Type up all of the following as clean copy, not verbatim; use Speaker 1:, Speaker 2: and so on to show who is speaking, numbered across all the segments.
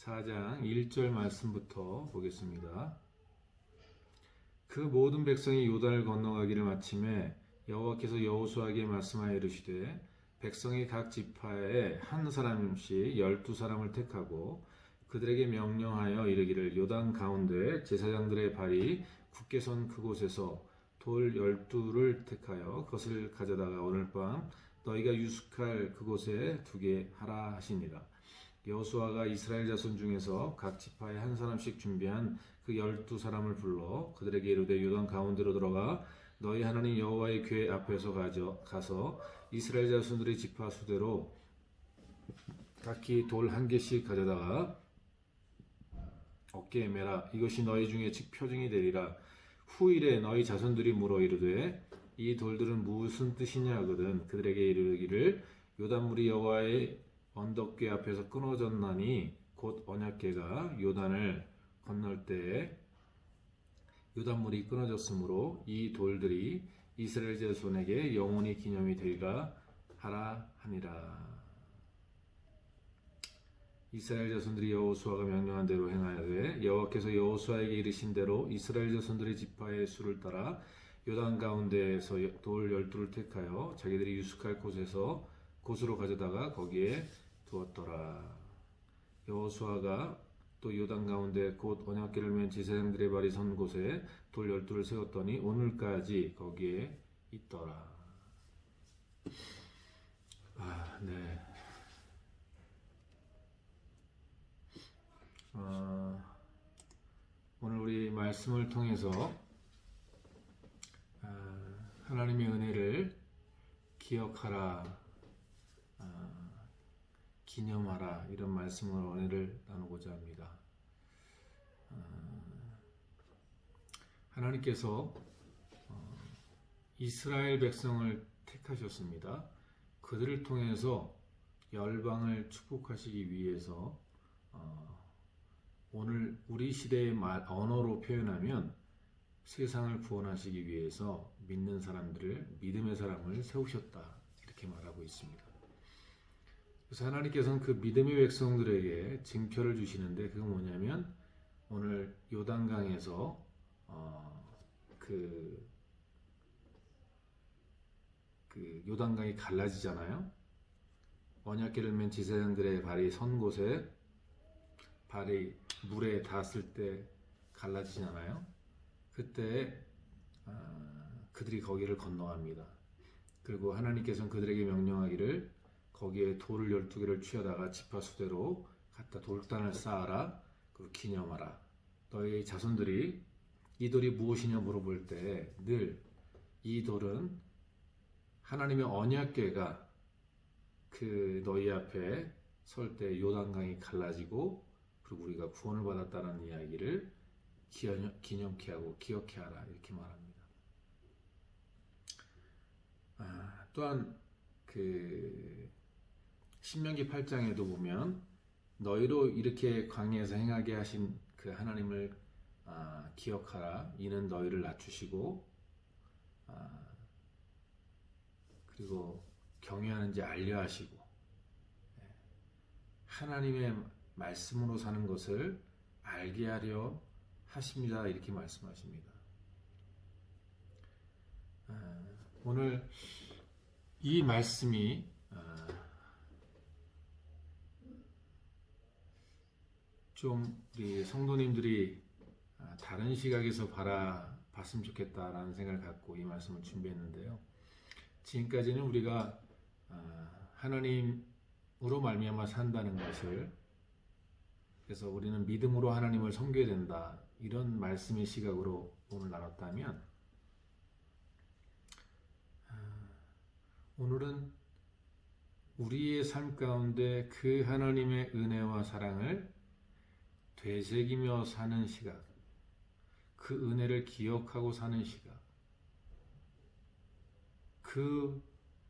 Speaker 1: 4장 1절 말씀부터 보겠습니다. 그 모든 백성이 요단을 건너가기를 마침에 여호와께서 여호수아에게 말씀하여 이르시되 백성이 각 지파에 한 사람씩 12사람을 택하고 그들에게 명령하여 이르기를 요단 가운데 제사장들의 발이 굳게 선 그곳에서 돌 12를 택하여 그것을 가져다가 오늘 밤 너희가 유숙할 그곳에 두게 하라 하시니라. 여호수아가 이스라엘 자손 중에서 각 지파에 한 사람씩 준비한 그 12사람을 불러 그들에게 이르되 요단 가운데로 들어가 너희 하나님 여호와의 궤 앞에서 가서 이스라엘 자손들의 지파 수대로 각기 돌 한 개씩 가져다가 어깨에 매라. 이것이 너희 중에 표징이 되리라. 후일에 너희 자손들이 물어 이르되 이 돌들은 무슨 뜻이냐 하거든 그들에게 이르기를 요단물이 여호와의 언덕궤 앞에서 끊어졌나니 곧 언약궤가 요단을 건널 때에 요단물이 끊어졌으므로 이 돌들이 이스라엘 자손에게 영원히 기념이 되리라 하라 하니라. 이스라엘 자손들이 여호수아가 명령한 대로 행하여되 여호와께서 여호수아에게 이르신 대로 이스라엘 자손들의 지파의 수를 따라 요단 가운데에서 돌 12를 택하여 자기들이 유숙할 곳으로 가져다가 거기에 두었더라. 여호수아가 또 요단 가운데 곧 언약궤를 맨 제사장들의 발이 선 곳에 돌 12를 세웠더니 오늘까지 거기에 있더라. 네. 오늘 우리 말씀을 통해서 하나님의 은혜를 기억하라, 기념하라 이런 말씀으로 은혜를 나누고자 합니다. 하나님께서 이스라엘 백성을 택하셨습니다. 그들을 통해서 열방을 축복하시기 위해서 오늘 우리 시대의 언어로 표현하면 세상을 구원하시기 위해서 믿는 사람들을 믿음의 사람을 세우셨다 이렇게 말하고 있습니다. 그래서 하나님께서는 그 믿음의 백성들에게 징표를 주시는데 그건 뭐냐면 오늘 요단강에서 그 요단강이 갈라지잖아요. 언약궤를 맨 제사장들의 발이 선 곳에 발이 물에 닿았을 때 갈라지잖아요. 그때 그들이 거기를 건너갑니다. 그리고 하나님께서는 그들에게 명령하기를 거기에 돌을 12개를 취하다가 지파 수대로 갖다 돌단을 쌓아라. 그리고 기념하라. 너희 자손들이 이 돌이 무엇이냐 물어볼 때 늘 이 돌은 하나님의 언약궤가 그 너희 앞에 설 때 요단강이 갈라지고 그리고 우리가 구원을 받았다는 이야기를 기념케 하고 기억케 하라 이렇게 말합니다. 또한 그 신명기 8장에도 보면 너희로 이렇게 광야에서 행하게 하신 그 하나님을 기억하라. 이는 너희를 낮추시고 그리고 경외하는지 알려 하시고 하나님의 말씀으로 사는 것을 알게 하려 하십니다. 이렇게 말씀하십니다. 오늘 이 말씀이 좀 우리 성도님들이 다른 시각에서 바라봤으면 좋겠다라는 생각을 갖고 이 말씀을 준비했는데요. 지금까지는 우리가 하나님으로 말미암아 산다는 것을 그래서 우리는 믿음으로 하나님을 섬겨야 된다 이런 말씀의 시각으로 오늘 나눴다면 오늘은 우리의 삶 가운데 그 하나님의 은혜와 사랑을 되새기며 사는 시각, 그 은혜를 기억하고 사는 시각, 그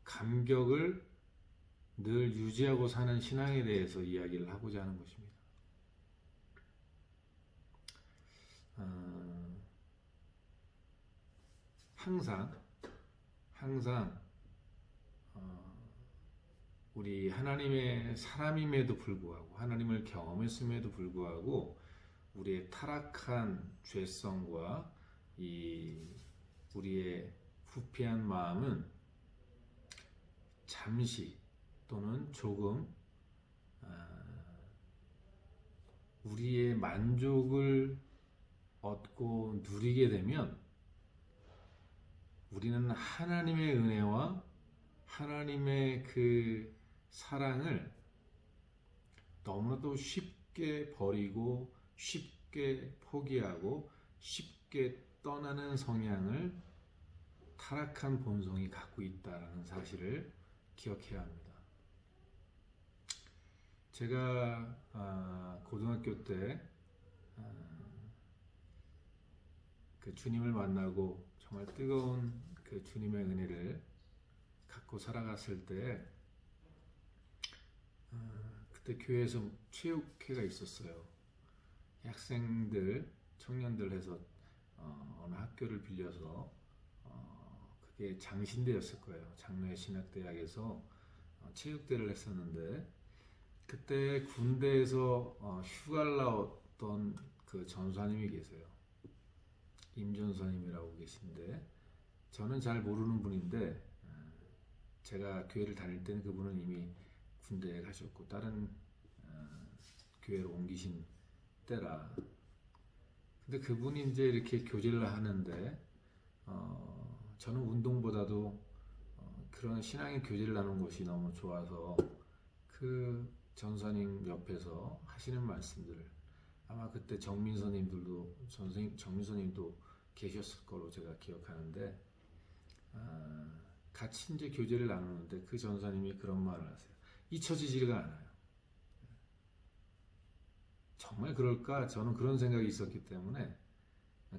Speaker 1: 감격을 늘 유지하고 사는 신앙에 대해서 이야기를 하고자 하는 것입니다. 항상 우리 하나님의 사람임에도 불구하고 하나님을 경험했음에도 불구하고 우리의 타락한 죄성과 이 우리의 부패한 마음은 잠시 또는 조금 우리의 만족을 얻고 누리게 되면 우리는 하나님의 은혜와 하나님의 그 사랑을 너무나도 쉽게 버리고 쉽게 포기하고 쉽게 떠나는 성향을 타락한 본성이 갖고 있다는 사실을 기억해야 합니다. 제가 고등학교 때 그 주님을 만나고 정말 뜨거운 그 주님의 은혜를 갖고 살아갔을 때 그때 교회에서 체육회가 있었어요. 학생들, 청년들 해서 어느 학교를 빌려서 그게 장신대였을 거예요. 장로의 신학대학에서 체육대를 했었는데 그때 군대에서 휴가를 나왔던 그 전사님이 계세요. 임전사님이라고 계신데 저는 잘 모르는 분인데 제가 교회를 다닐 때는 그분은 이미 군대에 가셨고 다른 교회로 옮기신 때라. 근데 그분이 이제 이렇게 교제를 하는데 저는 운동보다도 그런 신앙의 교제를 나누는 것이 너무 좋아서 그 전사님 옆에서 하시는 말씀들을 아마 그때 정민서님들도 정민서님도 계셨을 거로 제가 기억하는데 같이 이제 교제를 나누는데 그 전사님이 그런 말을 하세요. 잊혀지지가 않아요. 정말 그럴까? 저는 그런 생각이 있었기 때문에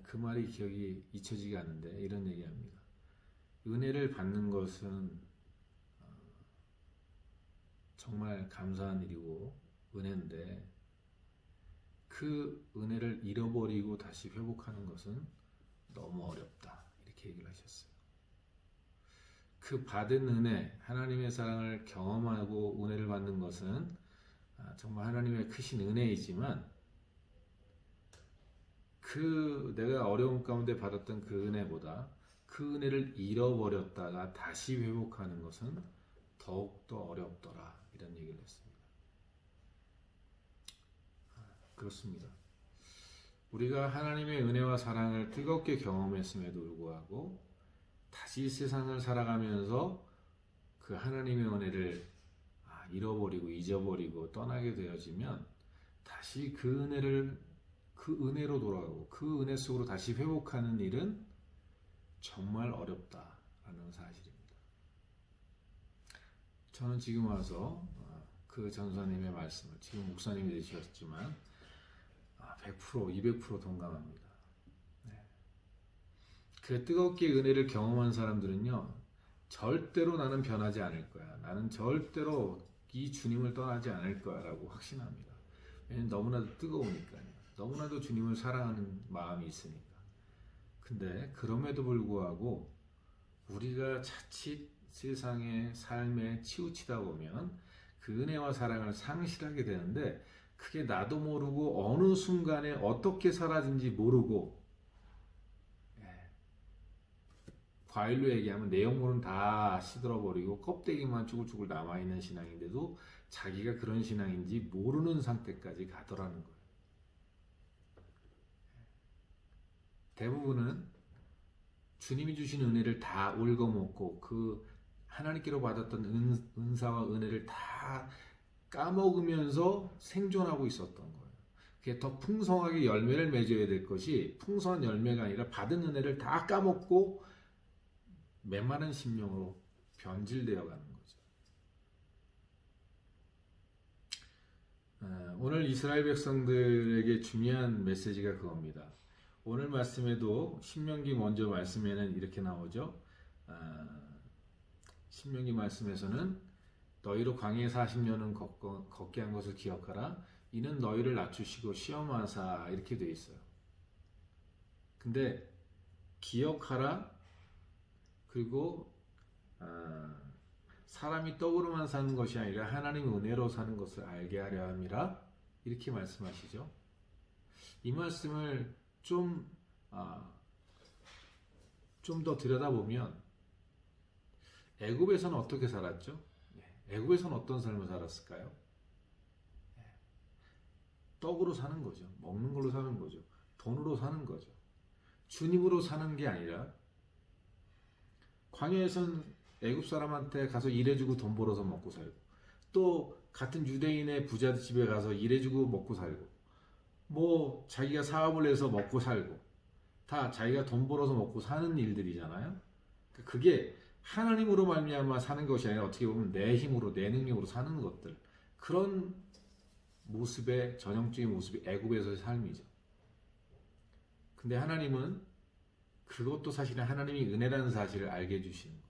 Speaker 1: 그 말이 기억이 잊혀지지 않는데 이런 얘기합니다. 은혜를 받는 것은 정말 감사한 일이고 은혜인데 그 은혜를 잃어버리고 다시 회복하는 것은 너무 어렵다. 이렇게 얘기를 하셨어요. 그 받은 은혜, 하나님의 사랑을 경험하고 은혜를 받는 것은 정말 하나님의 크신 은혜이지만 그 내가 어려움 가운데 받았던 그 은혜보다 그 은혜를 잃어버렸다가 다시 회복하는 것은 더욱더 어렵더라. 이런 얘기를 했습니다. 그렇습니다. 우리가 하나님의 은혜와 사랑을 뜨겁게 경험했음에도 불구하고 다시 세상을 살아가면서 그 하나님의 은혜를 잃어버리고 잊어버리고 떠나게 되어지면 다시 그 은혜로 돌아가고 그 은혜 속으로 다시 회복하는 일은 정말 어렵다라는 사실입니다. 저는 지금 와서 그 전사님의 말씀을 지금 목사님이 되셨지만 100%, 200% 동감합니다. 네. 그 뜨겁게 은혜를 경험한 사람들은요, 절대로 나는 변하지 않을 거야. 나는 절대로 이 주님을 떠나지 않을 거야 라고 확신합니다. 왜냐면 너무나도 뜨거우니까요. 너무나도 주님을 사랑하는 마음이 있으니까. 근데 그럼에도 불구하고 우리가 자칫 세상의 삶에 치우치다 보면 그 은혜와 사랑을 상실하게 되는데 그게 나도 모르고 어느 순간에 어떻게 사라진지 모르고 과일로 얘기하면 내용물은 다 시들어버리고 껍데기만 쭈글쭈글 남아있는 신앙인데도 자기가 그런 신앙인지 모르는 상태까지 가더라는 거예요. 대부분은 주님이 주신 은혜를 다 올거먹고 그 하나님께로 받았던 은사와 은혜를 다 까먹으면서 생존하고 있었던 거예요. 그게 더 풍성하게 열매를 맺어야 될 것이 풍성한 열매가 아니라 받은 은혜를 다 까먹고 메마른 심령으로 변질되어 가는 거죠. 오늘 이스라엘 백성들에게 중요한 메시지가 그겁니다. 오늘 말씀에도 신명기 먼저 말씀에는 이렇게 나오죠. 신명기 말씀에서는 너희로 광야에 40년은 걷게 한 것을 기억하라. 이는 너희를 낮추시고 시험하사 이렇게 되어 있어요. 근데 기억하라 그리고 사람이 떡으로만 사는 것이 아니라 하나님의 은혜로 사는 것을 알게 하려 함이라 이렇게 말씀하시죠. 이 말씀을 좀 더 들여다보면 애굽에서는 어떻게 살았죠? 애굽에서는 어떤 삶을 살았을까요? 떡으로 사는 거죠. 먹는 걸로 사는 거죠. 돈으로 사는 거죠. 주님으로 사는 게 아니라 광야에선 애굽 사람한테 가서 일해주고 돈 벌어서 먹고 살고 또 같은 유대인의 부자 집에 가서 일해주고 먹고 살고 뭐 자기가 사업을 해서 먹고 살고 다 자기가 돈 벌어서 먹고 사는 일들이잖아요. 그게 하나님으로 말미암아 사는 것이 아니라 어떻게 보면 내 힘으로 내 능력으로 사는 것들 그런 모습의 전형적인 모습이 애굽에서의 삶이죠. 근데 하나님은 그것도 사실은 하나님이 은혜라는 사실을 알게 해주시는 거예요.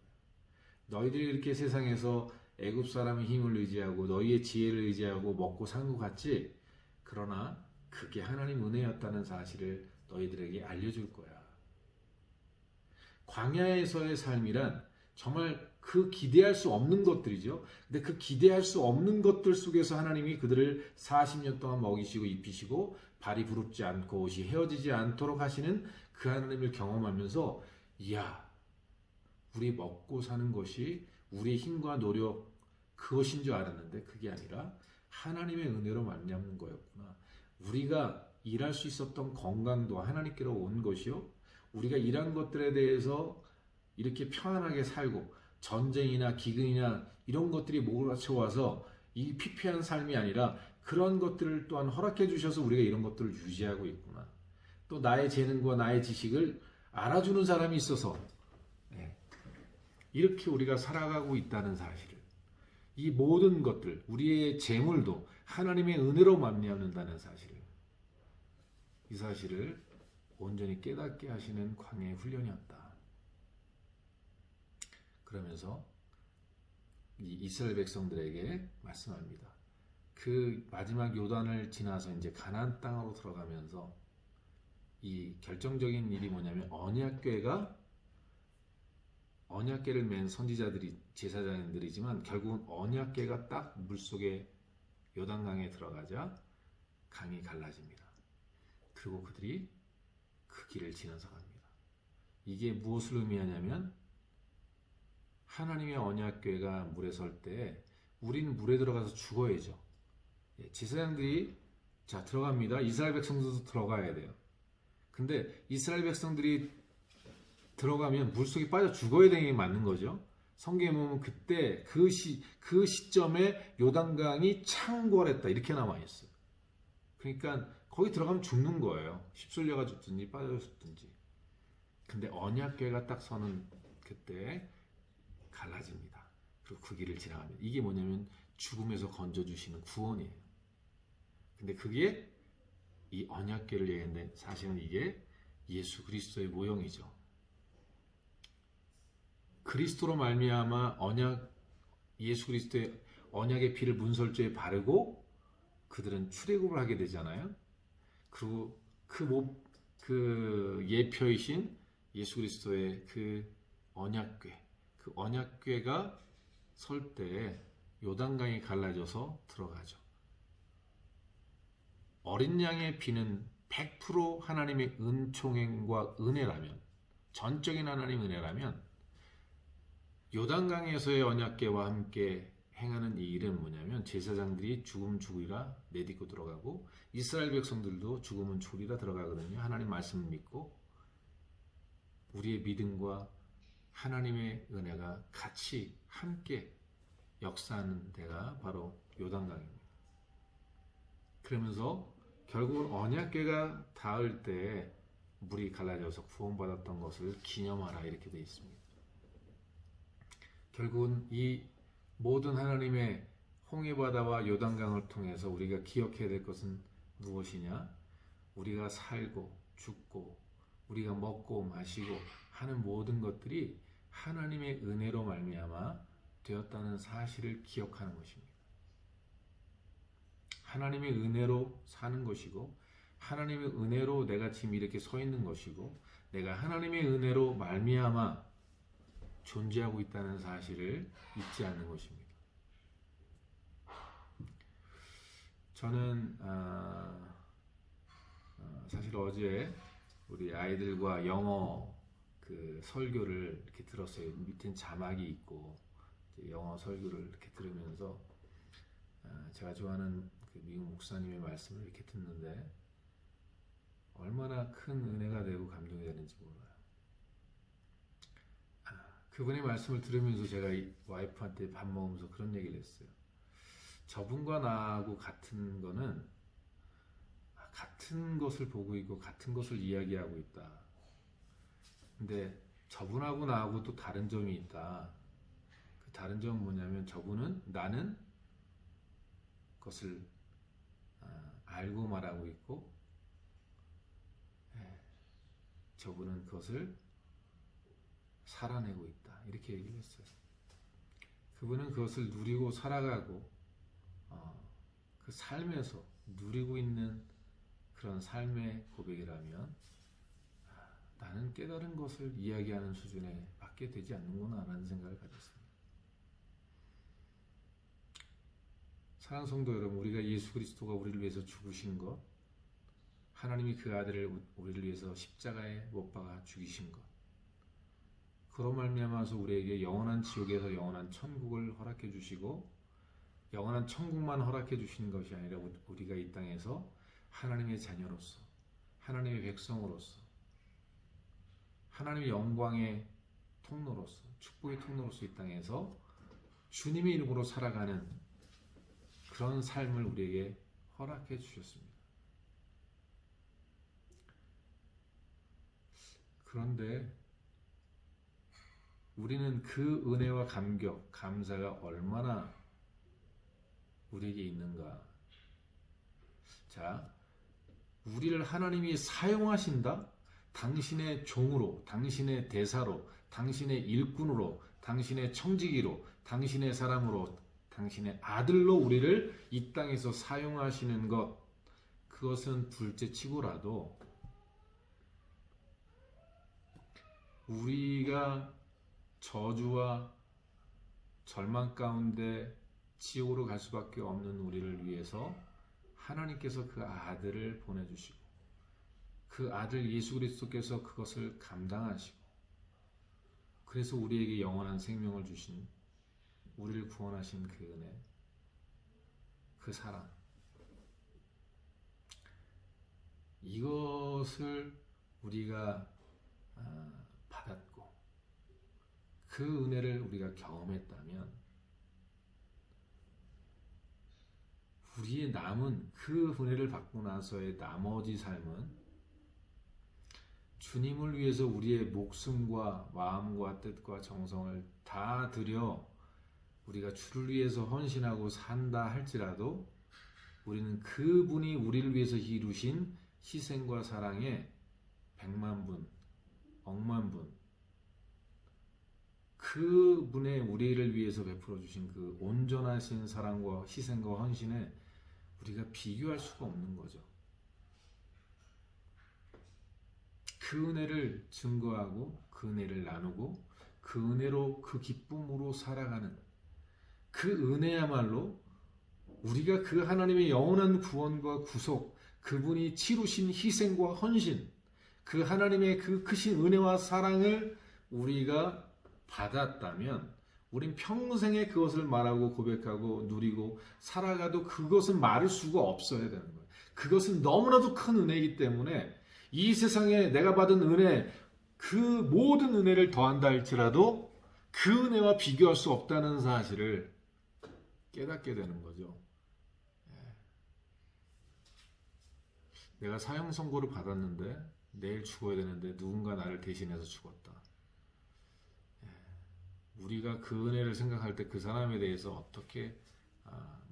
Speaker 1: 너희들이 이렇게 세상에서 애굽 사람의 힘을 의지하고 너희의 지혜를 의지하고 먹고 산 것 같지? 그러나 그게 하나님 은혜였다는 사실을 너희들에게 알려줄 거야. 광야에서의 삶이란 정말 그 기대할 수 없는 것들이죠. 근데 그 기대할 수 없는 것들 속에서 하나님이 그들을 40년 동안 먹이시고 입히시고 발이 부릅지 않고 옷이 헤어지지 않도록 하시는 그 하나님을 경험하면서 이야, 우리 먹고 사는 것이 우리의 힘과 노력 그것인 줄 알았는데 그게 아니라 하나님의 은혜로 말미암는 거였구나. 우리가 일할 수 있었던 건강도 하나님께로 온 것이요. 우리가 일한 것들에 대해서 이렇게 평안하게 살고 전쟁이나 기근이나 이런 것들이 몰아쳐와서 이 피폐한 삶이 아니라 그런 것들을 또한 허락해 주셔서 우리가 이런 것들을 유지하고 있구나. 또 나의 재능과 나의 지식을 알아주는 사람이 있어서 이렇게 우리가 살아가고 있다는 사실을 이 모든 것들 우리의 재물도 하나님의 은혜로 말미암는다는 사실을 이 사실을 온전히 깨닫게 하시는 광야의 훈련이었다. 그러면서 이 이스라엘 백성들에게 말씀합니다. 그 마지막 요단을 지나서 이제 가나안 땅으로 들어가면서 이 결정적인 일이 뭐냐면 언약궤를 맨 선지자들이 제사장들이지만 결국은 언약궤가 딱 물속에 요단강에 들어가자 강이 갈라집니다. 그리고 그들이 그 길을 지나서 갑니다. 이게 무엇을 의미하냐면 하나님의 언약궤가 물에 설 때 우리는 물에 들어가서 죽어야죠. 제사장들이 자 들어갑니다. 이스라엘 백성들도 들어가야 돼요. 근데 이스라엘 백성들이 들어가면 물속에 빠져 죽어야 되는 게 맞는 거죠. 성경에 보면 그때 그 시점에 요단강이 창궐했다 이렇게 남아 있어요. 그러니까 거기 들어가면 죽는 거예요. 휩쓸려가 죽든지 빠져 죽든지. 근데 언약궤가 딱 서는 그때 갈라집니다. 그리고 그 길을 지나갑니다. 이게 뭐냐면 죽음에서 건져주시는 구원이에요. 근데 그게 이 언약궤를 얘기하는데 사실은 이게 예수 그리스도의 모형이죠. 그리스도로 말미암아 예수 그리스도의 언약의 피를 문설주에 바르고 그들은 출애굽을 하게 되잖아요. 그리고 그 예표이신 예수 그리스도의 그 언약궤가 설 때 요단강이 갈라져서 들어가죠. 어린 양의 피는 100% 하나님의 은총행과 은혜라면 전적인 하나님의 은혜라면 요단강에서의 언약궤와 함께 행하는 이 일은 뭐냐면 제사장들이 죽음 죽으리라 내딛고 들어가고 이스라엘 백성들도 죽음은 죽으리라 들어가거든요. 하나님 말씀을 믿고 우리의 믿음과 하나님의 은혜가 같이 함께 역사하는 데가 바로 요단강입니다. 그러면서 결국은 언약궤가 닿을 때 물이 갈라져서 구원받았던 것을 기념하라 이렇게 되어 있습니다. 결국은 이 모든 하나님의 홍해바다와 요단강을 통해서 우리가 기억해야 될 것은 무엇이냐? 우리가 살고 죽고 우리가 먹고 마시고 하는 모든 것들이 하나님의 은혜로 말미암아 되었다는 사실을 기억하는 것입니다. 하나님의 은혜로 사는 것이고 하나님의 은혜로 내가 지금 이렇게 서 있는 것이고 내가 하나님의 은혜로 말미암아 존재하고 있다는 사실을 잊지 않는 것입니다. 저는 사실 어제 우리 아이들과 영어 그 설교를 이렇게 들었어요. 밑엔 자막이 있고 영어 설교를 이렇게 들으면서 제가 좋아하는 그 미국 목사님의 말씀을 이렇게 듣는데 얼마나 큰 은혜가 되고 감동이 되는지 몰라요. 그분의 말씀을 들으면서 제가 와이프한테 밥 먹으면서 그런 얘기를 했어요. 저분과 나하고 같은 거는 같은 것을 보고 있고 같은 것을 이야기하고 있다. 근데 저분하고 나하고 또 다른 점이 있다. 그 다른 점은 뭐냐면 저분은 나는 그것을 알고 말하고 있고 저분은 그것을 살아내고 있다. 이렇게 얘기를 했어요. 그분은 그것을 누리고 살아가고 그 삶에서 누리고 있는 그런 삶의 고백이라면 나는 깨달은 것을 이야기하는 수준에 밖에 되지 않는구나 라는 생각을 가졌습니다. 사랑하는 성도 여러분, 우리가 예수 그리스도가 우리를 위해서 죽으신 것, 하나님이 그 아들을 우리를 위해서 십자가에 못 박아 죽이신 것, 그로 말미암아서 우리에게 영원한 지옥에서 영원한 천국을 허락해 주시고 영원한 천국만 허락해 주시는 것이 아니라 우리가 이 땅에서 하나님의 자녀로서 하나님의 백성으로서 하나님의 영광의 통로로서 축복의 통로로서 이 땅에서 주님의 이름으로 살아가는 그런 삶을 우리에게 허락해 주셨습니다. 그런데 우리는 그 은혜와 감격, 감사가 얼마나 우리에게 있는가? 자, 우리를 하나님이 사용하신다? 당신의 종으로, 당신의 대사로, 당신의 일꾼으로, 당신의 청지기로, 당신의 사람으로, 당신의 아들로 우리를 이 땅에서 사용하시는 것, 그것은 둘째치고라도 우리가 저주와 절망 가운데 지옥으로 갈 수밖에 없는 우리를 위해서 하나님께서 그 아들을 보내주시고 그 아들 예수 그리스도께서 그것을 감당하시고 그래서 우리에게 영원한 생명을 주신 우리를 구원하신 그 은혜, 그 사랑, 이것을 우리가 받았고 그 은혜를 우리가 경험했다면 우리의 남은 그 은혜를 받고 나서의 나머지 삶은 주님을 위해서 우리의 목숨과 마음과 뜻과 정성을 다 들여 우리가 주를 위해서 헌신하고 산다 할지라도 우리는 그분이 우리를 위해서 이루신 희생과 사랑에 100만 분, 억만 분, 그분의 우리를 위해서 베풀어 주신 그 온전하신 사랑과 희생과 헌신에 우리가 비교할 수가 없는 거죠. 그 은혜를 증거하고 그 은혜를 나누고 그 은혜로 그 기쁨으로 살아가는 그 은혜야말로 우리가 그 하나님의 영원한 구원과 구속, 그분이 치루신 희생과 헌신, 그 하나님의 그 크신 은혜와 사랑을 우리가 받았다면 우린 평생에 그것을 말하고 고백하고 누리고 살아가도 그것은 말할 수가 없어야 되는 거예요. 그것은 너무나도 큰 은혜이기 때문에 이 세상에 내가 받은 은혜, 그 모든 은혜를 더한다 할지라도 그 은혜와 비교할 수 없다는 사실을 깨닫게 되는 거죠. 내가 사형 선고를 받았는데 내일 죽어야 되는데 누군가 나를 대신해서 죽었다. 우리가 그 은혜를 생각할 때 그 사람에 대해서 어떻게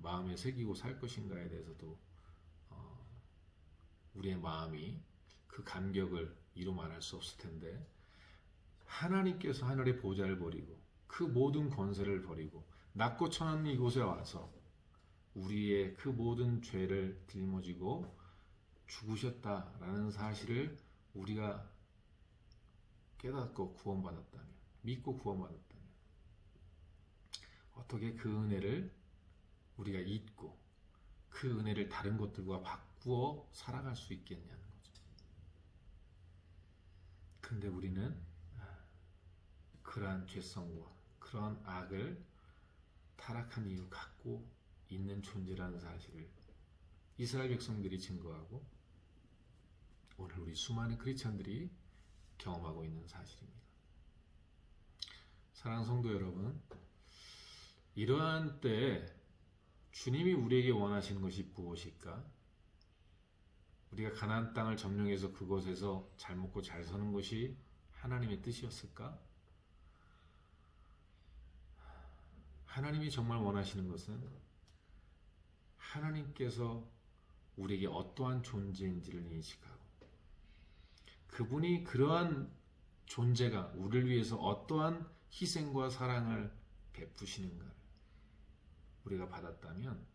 Speaker 1: 마음에 새기고 살 것인가에 대해서도 우리의 마음이 그 감격을 이루 말할 수 없을 텐데 하나님께서 하늘의 보좌를 버리고 그 모든 권세를 버리고 낮고 천한 이곳에 와서 우리의 그 모든 죄를 짊어지고 죽으셨다라는 사실을 우리가 깨닫고 구원받았다면 믿고 구원받았다면 어떻게 그 은혜를 우리가 잊고 그 은혜를 다른 것들과 바꾸어 살아갈 수 있겠냐는 거죠. 근데 우리는 그러한 죄성과 그러한 악을 타락한 이유 갖고 있는 존재라는 사실을 이스라엘 백성들이 증거하고 오늘 우리 수많은 크리스찬들이 경험하고 있는 사실입니다. 사랑하는 성도 여러분, 이러한 때 주님이 우리에게 원하시는 것이 무엇일까? 우리가 가나안 땅을 점령해서 그곳에서 잘 먹고 잘 사는 것이 하나님의 뜻이었을까? 하나님이 정말 원하시는 것은 하나님께서 우리에게 어떠한 존재인지를 인식하고 그분이 그러한 존재가 우리를 위해서 어떠한 희생과 사랑을 베푸시는가를 우리가 받았다면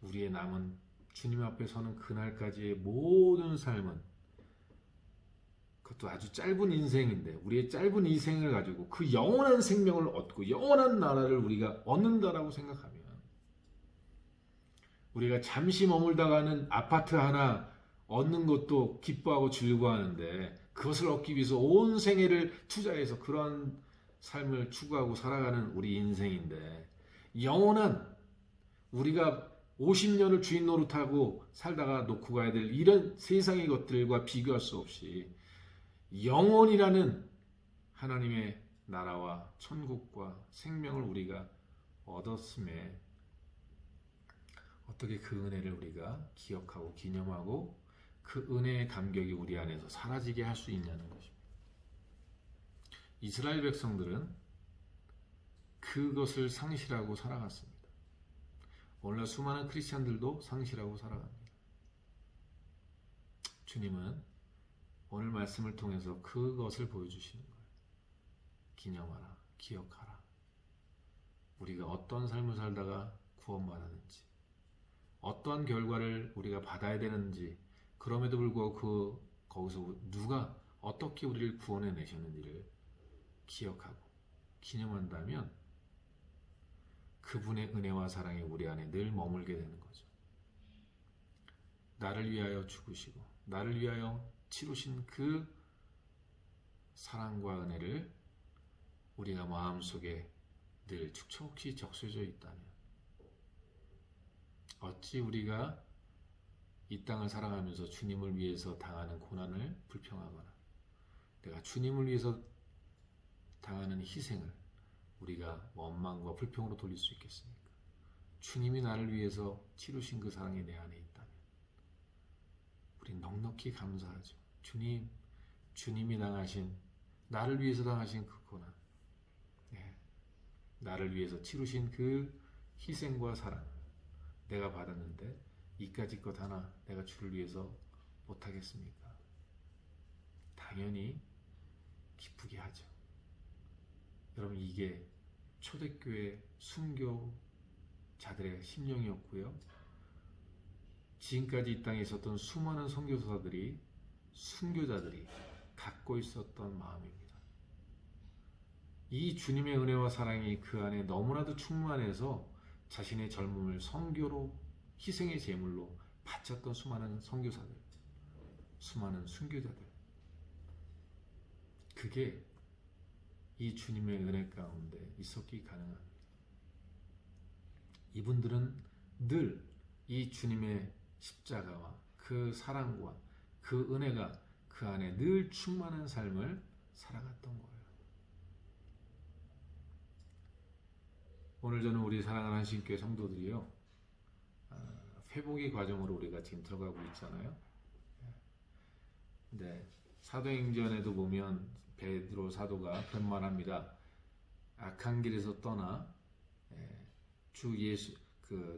Speaker 1: 우리의 남은 주님 앞에 서는 그날까지의 모든 삶은 그것도 아주 짧은 인생인데 우리의 짧은 인생을 가지고 그 영원한 생명을 얻고 영원한 나라를 우리가 얻는다라고 생각하면 우리가 잠시 머물다가는 아파트 하나 얻는 것도 기뻐하고 즐거워하는데 그것을 얻기 위해서 온 생애를 투자해서 그런 삶을 추구하고 살아가는 우리 인생인데 영원한 우리가 50년을 주인 노릇하고 살다가 놓고 가야 될 이런 세상의 것들과 비교할 수 없이 영원이라는 하나님의 나라와 천국과 생명을 우리가 얻었음에 어떻게 그 은혜를 우리가 기억하고 기념하고 그 은혜의 감격이 우리 안에서 사라지게 할 수 있냐는 것입니다. 이스라엘 백성들은 그것을 상실하고 살아갔습니다. 오늘날 수많은 크리스찬들도 상실하고 살아갑니다. 주님은 오늘 말씀을 통해서 그것을 보여주시는 거예요. 기념하라, 기억하라. 우리가 어떤 삶을 살다가 구원받았는지, 어떠한 결과를 우리가 받아야 되는지, 그럼에도 불구하고 거기서 누가 어떻게 우리를 구원해 내셨는지를 기억하고 기념한다면 그분의 은혜와 사랑이 우리 안에 늘 머물게 되는 거죠. 나를 위하여 죽으시고 나를 위하여 치루신 그 사랑과 은혜를 우리가 마음속에 늘 축척히 적셔져 있다면 어찌 우리가 이 땅을 살아가면서 주님을 위해서 당하는 고난을 불평하거나 내가 주님을 위해서 당하는 희생을 우리가 원망과 불평으로 돌릴 수 있겠습니까? 주님이 나를 위해서 치루신 그 사랑이 내 안에 있다면 우리 넉넉히 감사하죠. 주님이 당하신 나를 위해서 당하신 그 고난 나를 위해서 치루신 그 희생과 사랑 내가 받았는데 이까짓 것 하나 내가 주를 위해서 못하겠습니까? 당연히 기쁘게 하죠. 여러분 이게 초대교회 순교자들의 심령이었고요. 지금까지 이 땅에 있었던 수많은 선교사들이 순교자들이 갖고 있었던 마음입니다. 이 주님의 은혜와 사랑이 그 안에 너무나도 충만해서 자신의 젊음을 선교로 희생의 제물로 바쳤던 수많은 선교사들, 수많은 순교자들 그게 이 주님의 은혜 가운데 있었기 가능합니다. 이분들은 늘 이 주님의 십자가와 그 사랑과 그 은혜가 그 안에 늘 충만한 삶을 살아갔던 거예요. 오늘 저는 우리 사랑하는 한신교회 성도들이요. 회복의 과정으로 우리가 지금 들어가고 있잖아요. 네, 사도행전에도 보면 베드로 사도가 그런 말 합니다. 악한 길에서 떠나 주 예수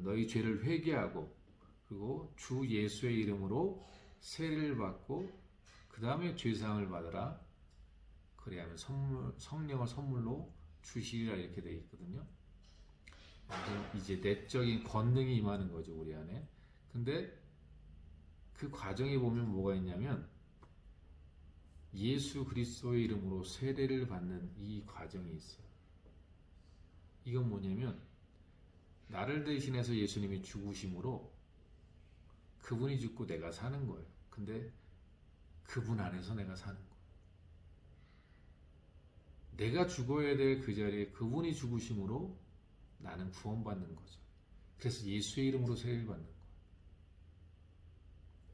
Speaker 1: 너희 죄를 회개하고 그리고 주 예수의 이름으로 세례를 받고 그 다음에 죄사함을 받으라. 그래야만 성령을 선물로 주시리라 이렇게 되어 있거든요. 이제 내적인 권능이 임하는 거죠 우리 안에. 근데 그 과정에 보면 뭐가 있냐면 예수 그리스도의 이름으로 세례를 받는 이 과정이 있어요. 이건 뭐냐면 나를 대신해서 예수님이 죽으심으로 그분이 죽고 내가 사는 거예요. 근데 그분 안에서 내가 사는 거예요. 내가 죽어야 될 그 자리에 그분이 죽으심으로 나는 구원받는 거죠. 그래서 예수의 이름으로 세례를 받는 거예요.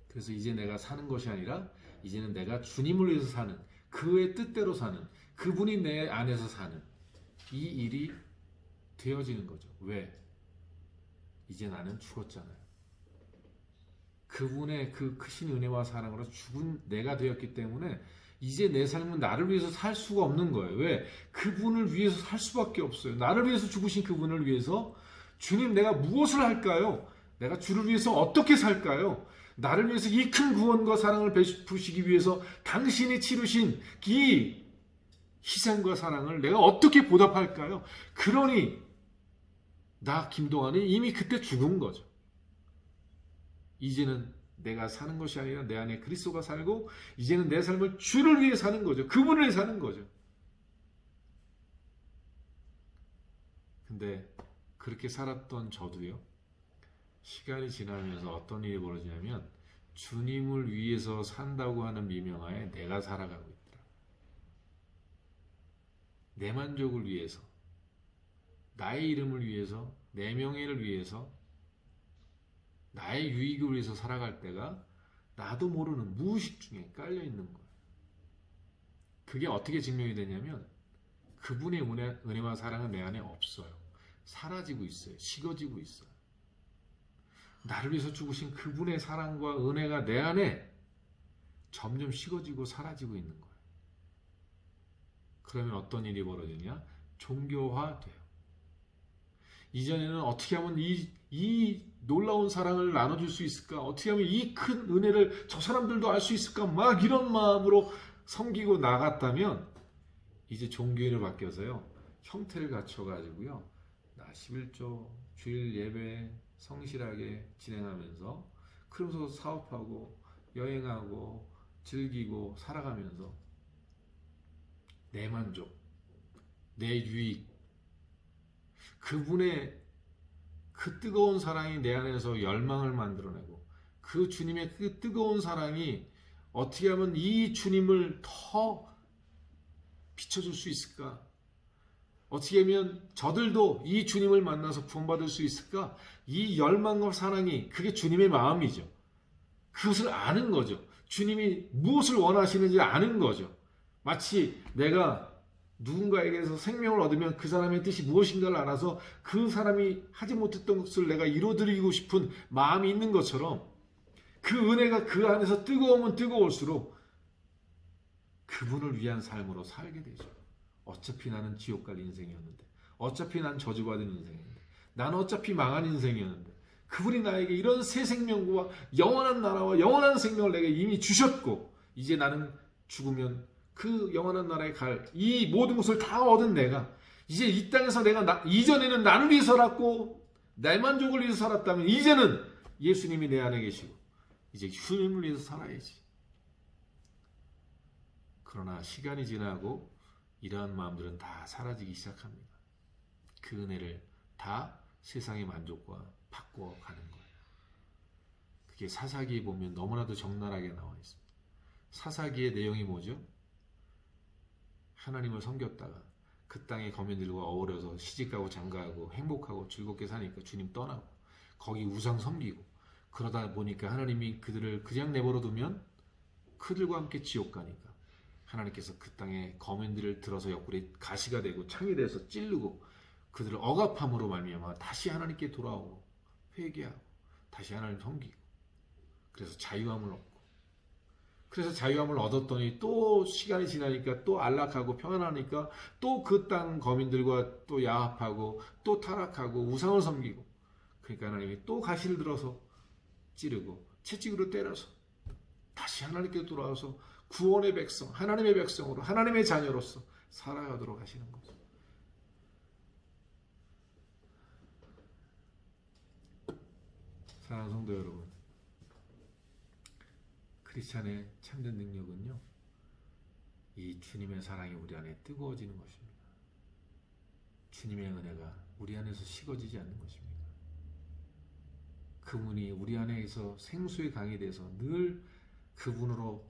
Speaker 1: 그래서 이제 내가 사는 것이 아니라 이제는 내가 주님을 위해서 사는, 그의 뜻대로 사는, 그분이 내 안에서 사는 이 일이 되어지는 거죠. 왜? 이제 나는 죽었잖아요. 그분의 그 크신 은혜와 사랑으로 죽은 내가 되었기 때문에 이제 내 삶은 나를 위해서 살 수가 없는 거예요. 왜? 그분을 위해서 살 수밖에 없어요. 나를 위해서 죽으신 그분을 위해서 주님 내가 무엇을 할까요? 내가 주를 위해서 어떻게 살까요? 나를 위해서 이 큰 구원과 사랑을 베푸시기 위해서 당신이 치르신 이 희생과 사랑을 내가 어떻게 보답할까요? 그러니 나 김동완이 이미 그때 죽은 거죠. 이제는 내가 사는 것이 아니라 내 안에 그리스도가 살고 이제는 내 삶을 주를 위해 사는 거죠. 그분을 위해 사는 거죠. 근데 그렇게 살았던 저도요. 시간이 지나면서 어떤 일이 벌어지냐면 주님을 위해서 산다고 하는 미명하에 내가 살아가고 있더라. 내 만족을 위해서, 나의 이름을 위해서, 내 명예를 위해서, 나의 유익을 위해서 살아갈 때가 나도 모르는 무의식 중에 깔려 있는 거예요. 그게 어떻게 증명이 되냐면 그분의 은혜와 사랑은 내 안에 없어요. 사라지고 있어요. 식어지고 있어요. 나를 위해서 죽으신 그분의 사랑과 은혜가 내 안에 점점 식어지고 사라지고 있는 거예요. 그러면 어떤 일이 벌어지냐? 종교화돼요. 이전에는 어떻게 하면 이 놀라운 사랑을 나눠줄 수 있을까? 어떻게 하면 이 큰 은혜를 저 사람들도 알 수 있을까? 막 이런 마음으로 섬기고 나갔다면 이제 종교인을 바뀌어서요. 형태를 갖춰가지고요. 나 11조, 주일 예배 성실하게 진행하면서 그러면서 사업하고 여행하고 즐기고 살아가면서 내 만족, 내 유익, 그분의 그 뜨거운 사랑이 내 안에서 열망을 만들어내고 그 주님의 그 뜨거운 사랑이 어떻게 하면 이 주님을 더 비춰줄 수 있을까? 어떻게 하면 저들도 이 주님을 만나서 구원받을 수 있을까? 이 열망과 사랑이 그게 주님의 마음이죠. 그것을 아는 거죠. 주님이 무엇을 원하시는지 아는 거죠. 마치 내가 누군가에게서 생명을 얻으면 그 사람의 뜻이 무엇인가를 알아서 그 사람이 하지 못했던 것을 내가 이루어드리고 싶은 마음이 있는 것처럼 그 은혜가 그 안에서 뜨거우면 뜨거울수록 그분을 위한 삶으로 살게 되죠. 어차피 나는 지옥 갈 인생이었는데, 어차피 난 저주받은 인생이었는데, 나는 어차피 망한 인생이었는데 그분이 나에게 이런 새 생명과 영원한 나라와 영원한 생명을 내게 이미 주셨고 이제 나는 죽으면 그 영원한 나라에 갈 이 모든 것을 다 얻은 내가 이제 이 땅에서 내가 이전에는 나를 위해 살았고 내 만족을 위해서 살았다면 이제는 예수님이 내 안에 계시고 이제 주님을 위해서 살아야지. 그러나 시간이 지나고 이러한 마음들은 다 사라지기 시작합니다. 그 은혜를 다 세상의 만족과 바꿔가는 거예요. 그게 사사기에 보면 너무나도 적나라하게 나와 있습니다. 사사기의 내용이 뭐죠? 하나님을 섬겼다가 그 땅의 거민들과 어우러서 시집가고 장가가고 행복하고 즐겁게 사니까 주님 떠나고 거기 우상 섬기고 그러다 보니까 하나님이 그들을 그냥 내버려 두면 그들과 함께 지옥 가니까 하나님께서 그 땅에 거민들을 들어서 옆구리에 가시가 되고 창이 돼서 찌르고 그들을 억압함으로 말미암아 다시 하나님께 돌아오고 회개하고 다시 하나님 섬기고 그래서 자유함을 얻고 그래서 자유함을 얻었더니 또 시간이 지나니까 또 안락하고 평안하니까 또 그 땅 거민들과 또 야합하고 또 타락하고 우상을 섬기고 그러니까 하나님이 또 가시를 들어서 찌르고 채찍으로 때려서 다시 하나님께 돌아와서 구원의 백성, 하나님의 백성으로 하나님의 자녀로서 살아가도록 하시는 거죠. 사랑하는 성도 여러분, 크리스찬의 참된 능력은요, 이 주님의 사랑이 우리 안에 뜨거워지는 것입니다. 주님의 은혜가 우리 안에서 식어지지 않는 것입니다. 그분이 우리 안에서 생수의 강이 돼서 늘 그분으로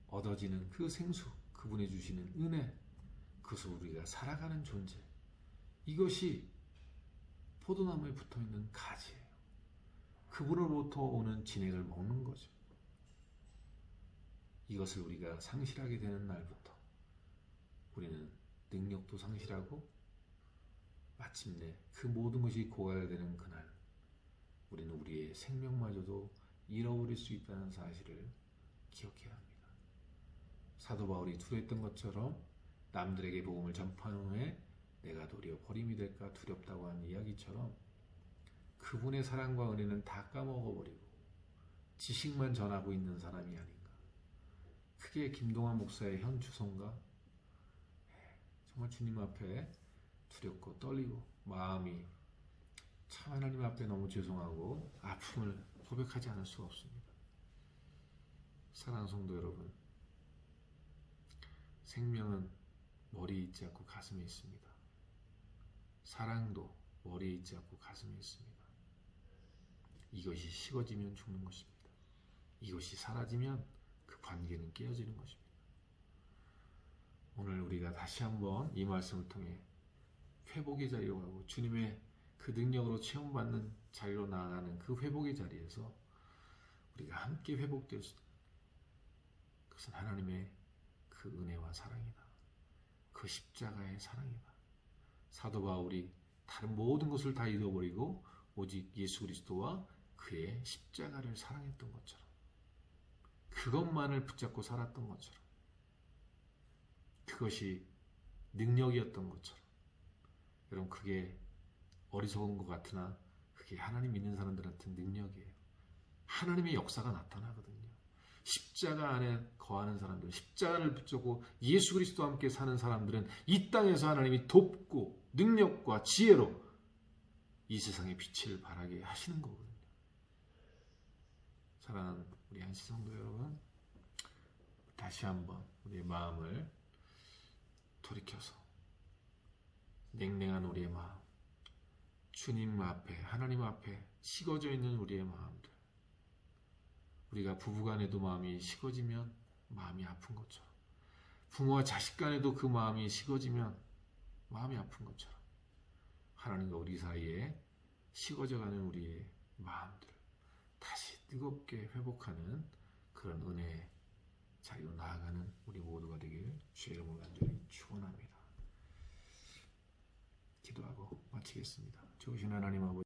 Speaker 1: 얻어지는 그 생수, 그분이 주시는 은혜, 그것으로 우리가 살아가는 존재, 이것이 포도나무에 붙어있는 가지예요. 그분으로부터 오는 진액을 먹는 거죠. 이것을 우리가 상실하게 되는 날부터 우리는 능력도 상실하고 마침내 그 모든 것이 고갈되는 그날 우리는 우리의 생명마저도 잃어버릴 수 있다는 사실을 기억해야 합니다. 사도 바울이 두려웠던 것처럼 남들에게 복음을 전파한 후에 내가 도리어 버림이 될까 두렵다고 한 이야기처럼 그분의 사랑과 은혜는 다 까먹어버리고 지식만 전하고 있는 사람이 아닌가. 크게 김동환 목사의 현 주성가 정말 주님 앞에 두렵고 떨리고 마음이 참 하나님 앞에 너무 죄송하고 아픔을 고백하지 않을 수가 없습니다. 사랑하는 성도 여러분, 생명은 머리에 있지 않고 가슴에 있습니다. 사랑도 머리에 있지 않고 가슴에 있습니다. 이것이 식어지면 죽는 것입니다. 이것이 사라지면 그 관계는 깨어지는 것입니다. 오늘 우리가 다시 한번 이 말씀을 통해 회복의 자리로 가고 주님의 그 능력으로 체험받는 자리로 나아가는 그 회복의 자리에서 우리가 함께 회복될 수 있는 그것은 하나님의 그 은혜와 사랑이다. 그 십자가의 사랑이다. 사도 바울이 다른 모든 것을 다 잃어버리고 오직 예수 그리스도와 그의 십자가를 사랑했던 것처럼 그것만을 붙잡고 살았던 것처럼 그것이 능력이었던 것처럼 여러분 그게 어리석은 것 같으나 그게 하나님 믿는 사람들한테는 능력이에요. 하나님의 역사가 나타나거든요. 십자가 안에 거하는 사람들, 십자가를 붙잡고 예수 그리스도와 함께 사는 사람들은 이 땅에서 하나님이 돕고 능력과 지혜로 이 세상의 빛을 발하게 하시는 거거든요. 사랑하는 우리 한시 성도 여러분, 다시 한번 우리의 마음을 돌이켜서 냉랭한 우리의 마음, 주님 앞에, 하나님 앞에 식어져 있는 우리의 마음들, 우리가 부부간에도 마음이 식어지면 마음이 아픈 것처럼 부모와 자식 간에도 그 마음이 식어지면 마음이 아픈 것처럼 하나님과 우리 사이에 식어져가는 우리의 마음들 다시 뜨겁게 회복하는 그런 은혜의 자리로 나아가는 우리 모두가 되길 주의 이름으로 간절히 축원합니다. 기도하고 마치겠습니다. 좋으신 하나님 아버지,